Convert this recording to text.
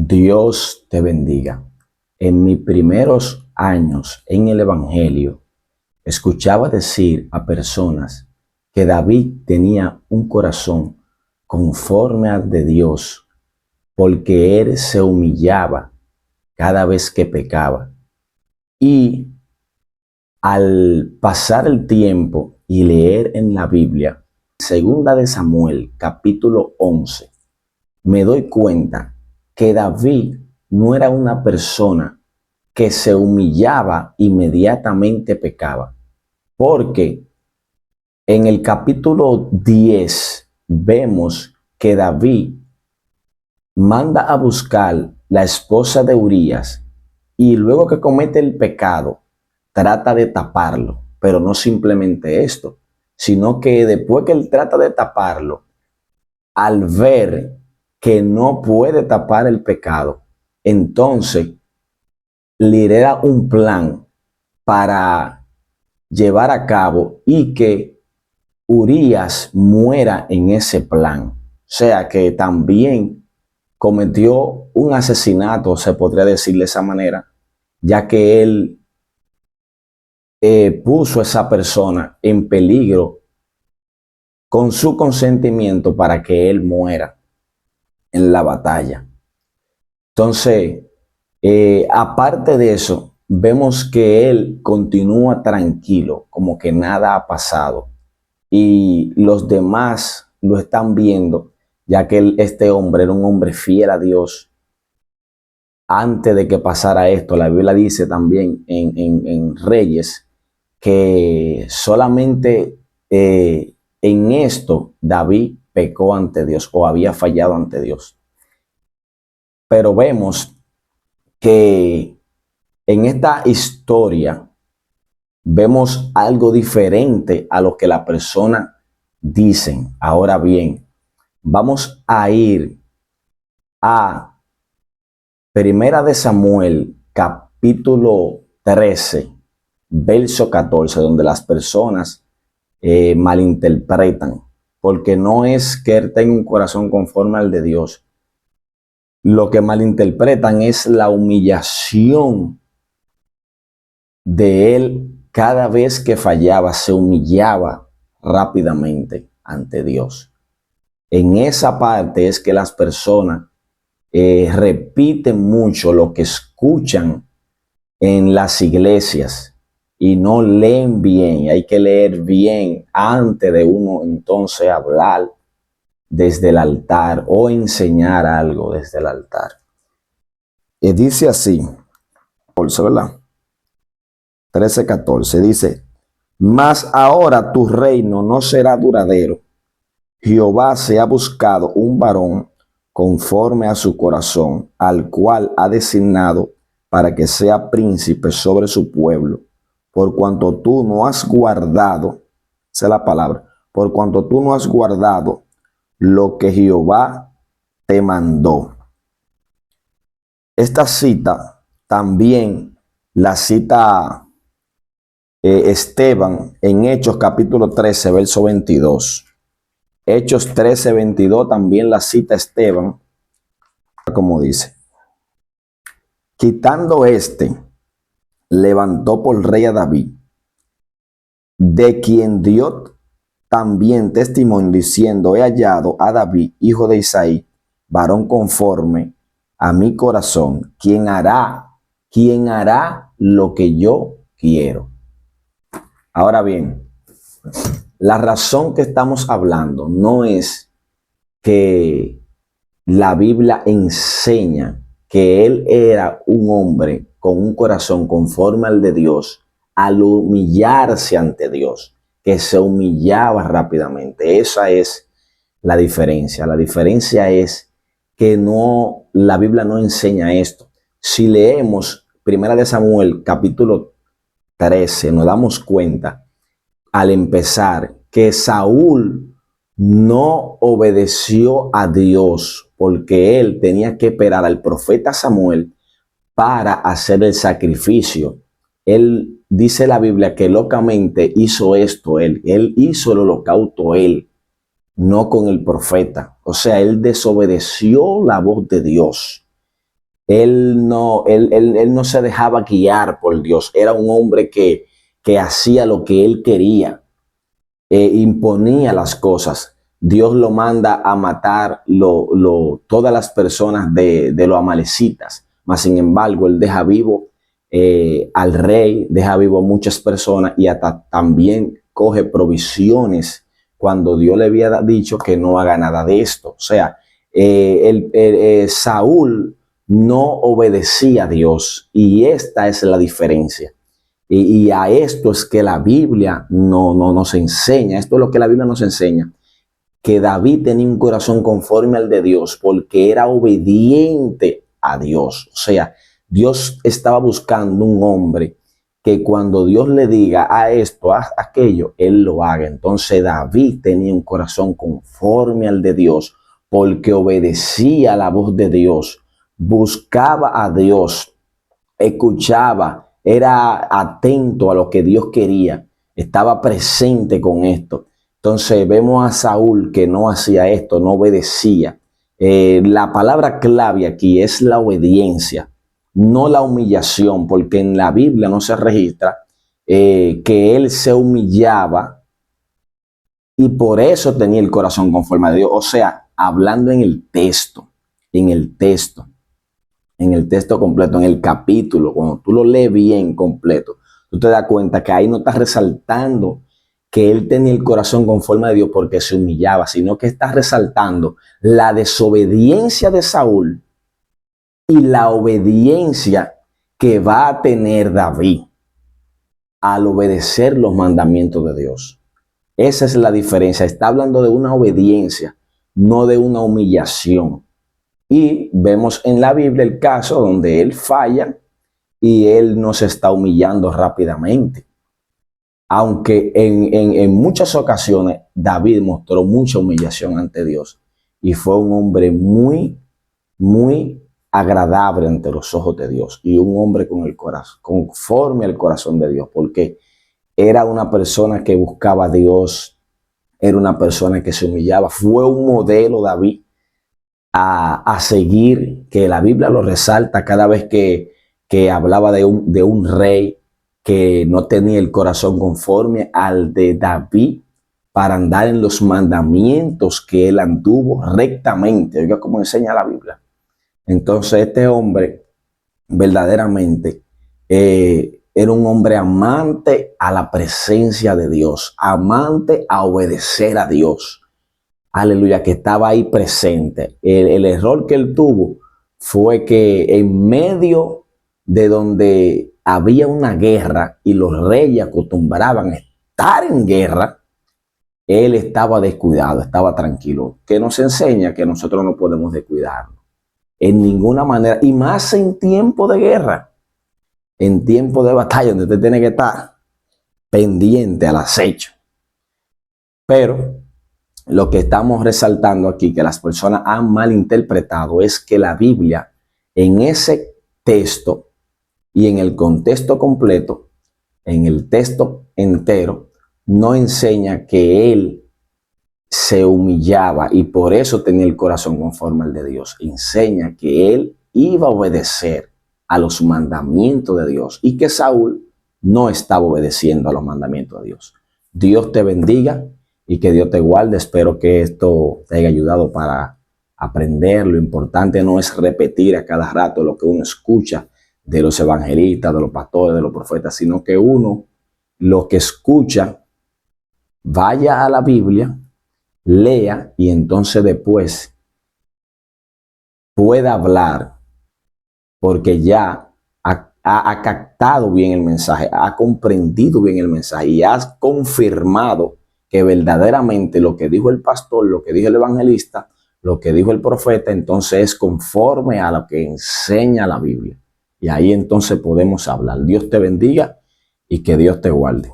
Dios te bendiga. En mis primeros años en el Evangelio, escuchaba decir a personas que David tenía un corazón conforme al de Dios, porque él se humillaba cada vez que pecaba. Y al pasar el tiempo y leer en la Biblia, segunda de Samuel, capítulo 11, me doy cuenta que David no era una persona que se humillaba inmediatamente pecaba, porque en el capítulo 10 vemos que David manda a buscar la esposa de Urías y luego que comete el pecado trata de taparlo, pero no simplemente esto, sino que después que él trata de taparlo, al ver que no puede tapar el pecado, entonces lidera un plan para llevar a cabo y que Urías muera en ese plan. O sea que también cometió un asesinato, se podría decir de esa manera, ya que él puso a esa persona en peligro con su consentimiento para que él muera en la batalla. Entonces, aparte de eso, vemos que él continúa tranquilo, como que nada ha pasado. Y los demás lo están viendo, ya que este hombre era un hombre fiel a Dios. Antes de que pasara esto, la Biblia dice también en Reyes que solamente en esto David pecó ante Dios o había fallado ante Dios. Pero vemos que en esta historia vemos algo diferente a lo que la persona dicen. Ahora bien, vamos a ir a Primera de Samuel, capítulo 13, verso 14, donde las personas malinterpretan, porque no es que él tenga un corazón conforme al de Dios. Lo que malinterpretan es la humillación de él. Cada vez que fallaba, se humillaba rápidamente ante Dios. En esa parte es que las personas repiten mucho lo que escuchan en las iglesias y no leen bien. Hay que leer bien antes de uno entonces hablar desde el altar o enseñar algo desde el altar. Y dice así, ¿verdad? 13:14 dice: mas ahora tu reino no será duradero. Jehová se ha buscado un varón conforme a su corazón, al cual ha designado para que sea príncipe sobre su pueblo, por cuanto tú no has guardado, esa es la palabra, por cuanto tú no has guardado lo que Jehová te mandó. Esta cita también la cita Esteban en Hechos capítulo 13, verso 22. Hechos 13, 22 también la cita Esteban, como dice: quitando levantó por rey a David, de quien dio también testimonio diciendo: he hallado a David, hijo de Isaí, varón conforme a mi corazón, quien hará lo que yo quiero. Ahora bien, la razón que estamos hablando no es que la Biblia enseña que él era un hombre con un corazón conforme al de Dios al humillarse ante Dios, que se humillaba rápidamente. Esa es la diferencia. La diferencia es que la Biblia no enseña esto. Si leemos Primera de Samuel capítulo 13, nos damos cuenta al empezar que Saúl no obedeció a Dios porque él tenía que esperar al profeta Samuel para hacer el sacrificio. Él dice la Biblia que locamente hizo esto él hizo el holocausto él, no con el profeta. O sea, él desobedeció la voz de Dios. Él no se dejaba guiar por Dios. Era un hombre que hacía lo que él quería, imponía las cosas. Dios lo manda a matar todas las personas de los amalecitas. Mas, sin embargo, él deja vivo al rey, deja vivo a muchas personas y hasta también coge provisiones cuando Dios le había dicho que no haga nada de esto. O sea, Saúl no obedecía a Dios, y esta es la diferencia. Y a esto es que la Biblia no nos enseña, esto es lo que la Biblia nos enseña, que David tenía un corazón conforme al de Dios porque era obediente a Dios. O sea, Dios estaba buscando un hombre que cuando Dios le diga a esto, a aquello, él lo haga. Entonces David tenía un corazón conforme al de Dios porque obedecía la voz de Dios, buscaba a Dios, escuchaba, era atento a lo que Dios quería, estaba presente con esto. Entonces vemos a Saúl que no hacía esto, no obedecía. La palabra clave aquí es la obediencia, no la humillación, porque en la Biblia no se registra que él se humillaba y por eso tenía el corazón conforme a Dios. O sea, hablando en el texto, en el texto completo, en el capítulo, cuando tú lo lees bien completo, tú te das cuenta que ahí no está resaltando que él tenía el corazón conforme a Dios porque se humillaba, sino que está resaltando la desobediencia de Saúl y la obediencia que va a tener David al obedecer los mandamientos de Dios. Esa es la diferencia. Está hablando de una obediencia, no de una humillación. Y vemos en la Biblia el caso donde él falla y él no se está humillando rápidamente. Aunque en muchas ocasiones David mostró mucha humillación ante Dios y fue un hombre muy agradable ante los ojos de Dios y un hombre con el corazón, conforme al corazón de Dios, porque era una persona que buscaba a Dios, era una persona que se humillaba. Fue un modelo David a seguir, que la Biblia lo resalta cada vez que hablaba de un rey que no tenía el corazón conforme al de David para andar en los mandamientos que él anduvo rectamente. Oiga cómo enseña la Biblia. Entonces este hombre verdaderamente era un hombre amante a la presencia de Dios, amante a obedecer a Dios. Aleluya, que estaba ahí presente. El error que él tuvo fue que en medio de donde había una guerra y los reyes acostumbraban a estar en guerra, él estaba descuidado, estaba tranquilo. Que nos enseña que nosotros no podemos descuidarnos en ninguna manera, y más en tiempo de guerra, en tiempo de batalla, donde usted tiene que estar pendiente al acecho. Pero lo que estamos resaltando aquí, que las personas han malinterpretado, es que la Biblia en ese texto y en el contexto completo, en el texto entero, no enseña que él se humillaba y por eso tenía el corazón conforme al de Dios. Enseña que él iba a obedecer a los mandamientos de Dios y que Saúl no estaba obedeciendo a los mandamientos de Dios. Dios te bendiga y que Dios te guarde. Espero que esto te haya ayudado para aprender. Lo importante no es repetir a cada rato lo que uno escucha de los evangelistas, de los pastores, de los profetas, sino que uno, lo que escucha, vaya a la Biblia, lea y entonces después pueda hablar, porque ya ha captado bien el mensaje, ha comprendido bien el mensaje y ha confirmado que verdaderamente lo que dijo el pastor, lo que dijo el evangelista, lo que dijo el profeta, entonces es conforme a lo que enseña la Biblia. Y ahí entonces podemos hablar. Dios te bendiga y que Dios te guarde.